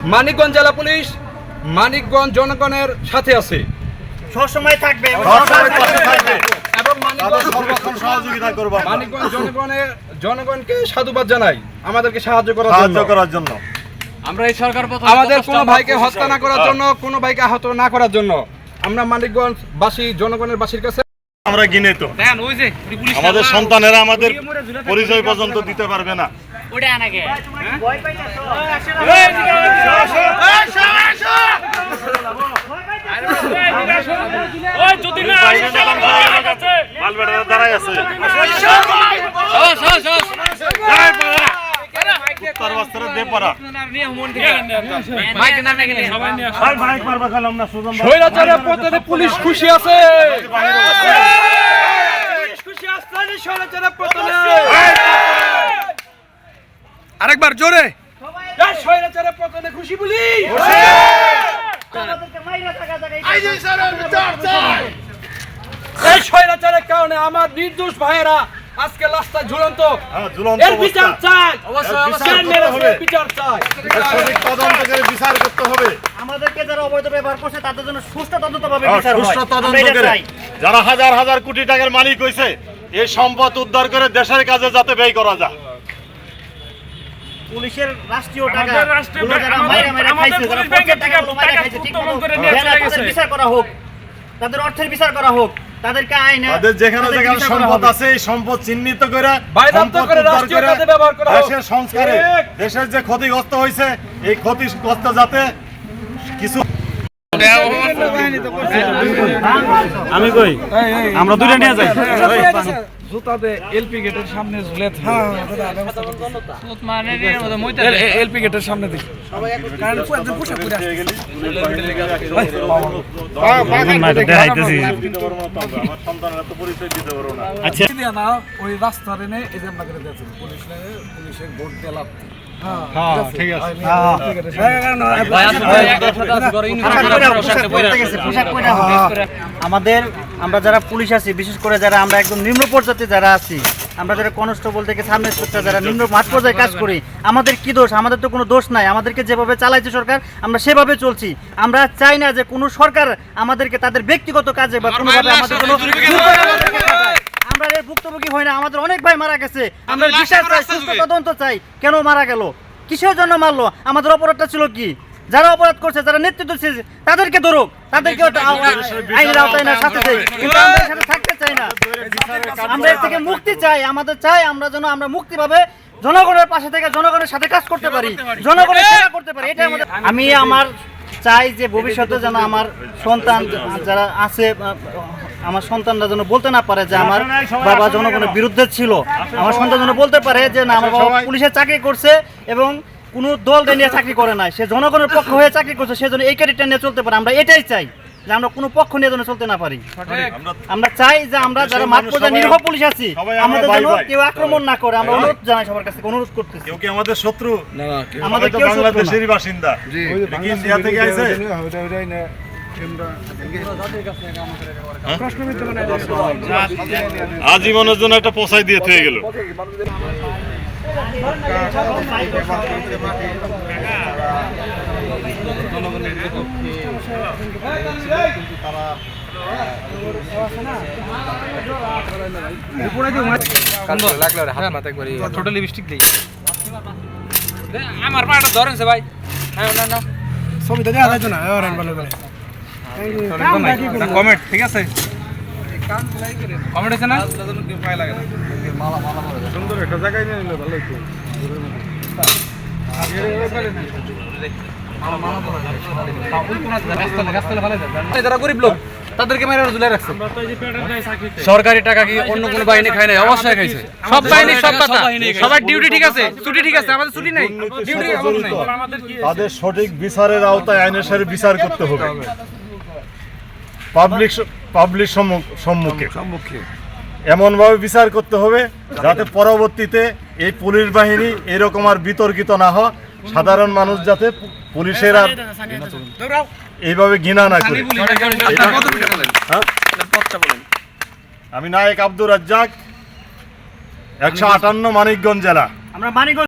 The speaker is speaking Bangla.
মানিকগঞ্জ জেলা পুলিশ মানিকগঞ্জ জনগণের সাথে আছে, সবসময় থাকবে এবং সর্বক্ষণ সহযোগিতা করব। মানিকগঞ্জ জনগণকে সাধুবাদ জানাই আমাদেরকে সাহায্য করার জন্য। আমরা এই সরকার আমাদের কোনো ভাইকে হত্যা না করার জন্য, কোনো ভাইকে আহত না করার জন্য আমরা মানিকগঞ্জ বাসী জনগণের বাসীর কাছে আমরা গিনে তো আমাদের সন্তানেরা আমাদের পরিচয় পর্যন্ত দিতে পারবে না। ওটা আনাকে দাঁড়াই আছে পুলিশ খুশি আছে, আরেকবার জোরে স্বৈরাচারের পতনে খুশি বলি। এই স্বৈরাচারের কারণে আমার নির্দোষ ভাইয়েরা আজকে রাস্তায় ঝুলন্ত, এর বিচার চাই, বিচার চাই, সঠিক তদন্ত করে বিচার করতে হবে। আমাদেরকে যারা অবৈধ ব্যবহার করছে তাদের জন্য সুষ্ঠু তদন্তভাবে বিচার হয়। সুষ্ঠু তদন্ত করে যারা হাজার হাজার কোটি টাকার মালিক হয়েছে এই সম্পদ উদ্ধার করে দেশের কাজে যাতে ব্যয় করা যায়। পুলিশের রাষ্ট্রীয় টাকা গুলো যারা মাইরা মাইরা খাইছে, যারা পকেট টাকাগুলো মাইরা খাইছে, ঠিকমতো তাদের বিচার করা হোক, তাদের অর্থের বিচার করা হোক, তাদেরকে আইনে তাদের যেখানে যেখানে সম্পদ আছে এই সম্পদ চিহ্নিত করে বাজেয়াপ্ত করে রাষ্ট্রীয় কাজে ব্যবহার করা হোক। দেশের সংস্কারে দেশের যে ক্ষতিগ্রস্ত হয়েছে এই ক্ষতিগ্রস্ত যাতে কিছু আমি কই আমরা দুইটা নিয়ে যাই জুতাতে এলপি গেটের সামনে ঝুলে এলপি গেটের সামনে দেখি আচ্ছা ওই রাস্তা এনে এই যে আমাদের পুলিশের ভোট দিলাম। আমরা যারা পুলিশ আছি, বিশেষ করে যারা আমরা একদম নিম্ন পর্যায়ে যারা আছি, আমরা যারা কনস্টেবল থেকে সাব ইন্সপেক্টর যারা নিম্ন মাঠ পর্যায়ে কাজ করি, আমাদের কি দোষ? আমাদের তো কোনো দোষ নাই। আমাদেরকে যেভাবে চালাইছে সরকার আমরা সেভাবে চলছি। আমরা চাই না যে কোনো সরকার আমাদেরকে তাদের ব্যক্তিগত কাজে বা কোনোভাবে আমাদের কোনো আমরা এর ভুক্তভোগী হই না। আমাদের অনেক ভাই মারা গেছে, আমরা বিচার চাই, সুষ্ঠু তদন্ত চাই। কেন মারা গেল, কিসের জন্য মারলো, আমাদের অপরাধটা ছিল কি? যারা অপরাধ করছে, যারা নেতৃত্ব দিচ্ছে তাদেরকে ধরুক, তাদেরকে আইনের আওতায় না শাস্তি দেয়, কিন্তু আমরা এর সাথে থাকতে চাই না। আমরা এর থেকে মুক্তি চাই। আমাদের চাই আমরা যেন আমরা মুক্তি পাবে জনগণের পাশে থেকে জনগণের সাথে কাজ করতে পারি, জনগণের সেবা করতে পারি। এটাই আমাদের। আমি আমার চাই যে ভবিষ্যতে যেন আমার সন্তান যারা আছে, আমার সন্তানরা যেন বলতে না পারে যে আমার বাবা জনগণের বিরুদ্ধে ছিল। আমার সন্তান যেন বলতে পারে যে না, আমার বাবা পুলিশের চাকরি করছে এবং কোনো দল নিয়ে চাকরি করে নাই, সে জনগণের পক্ষ হয়ে চাকরি করছে, সেজন্য এই ক্যারেক্টার নিয়ে চলতে পারে। আমরা এটাই চাই যে আমরা কোনো পক্ষ নিয়ে যেন চলতে না পারি। আমরা চাই যে আমরা যারা মাঠ পর্যায়ে নিরীহ পুলিশ আছি আমাদের যেন কেউ আক্রমণ না করে। আমরা অনুরোধ জানাই, সবার কাছে অনুরোধ করতেছি। কেউ কি আমাদের শত্রু? আমাদের কেউ বাংলাদেশেরই বাসিন্দা। ইন্ডিয়া থেকে আইছে। আজীবনের জন্য একটা পোষাই দিয়ে থেকে গেল। আমার পাটা ধরেনছে ভাই, ছবিটা দেখা যাচ্ছে না। কমেন্ট ঠিক আছে, কমেন্ট আছে না, সুন্দর একটা জায়গায় নিয়ে নিলে ভালো হতো। যারা গরিব লোক তাদেরকে মেরে ঝুলে রাখছে। সরকারি টাকা কি অন্য কোনো বাহিনী খায় নাই? অবশ্যই খাইছে। সব বাহিনী সব কথা, সবার ডিউটি ঠিক আছে, ছুটি ঠিক আছে, আমাদের ছুটি নাই, ডিউটি আমাদের নাই। তাদের সঠিক বিচারের আওতায় আইনের সাথে বিচার করতে হবে, পাবলিক সম্মুখে এমনভাবে বিচার করতে হবে যাতে পরবর্তীতে এই পুলিশ বাহিনী এরকম আর বিতর্কিত না হয়, সাধারণ মানুষ যাতে পুলিশের আর এইভাবে ঘৃণা না করে। আমি নায়েক আব্দুর রাজ্জাক, 158 মানিকগঞ্জ জেলা। আমরা মানিকগঞ্জ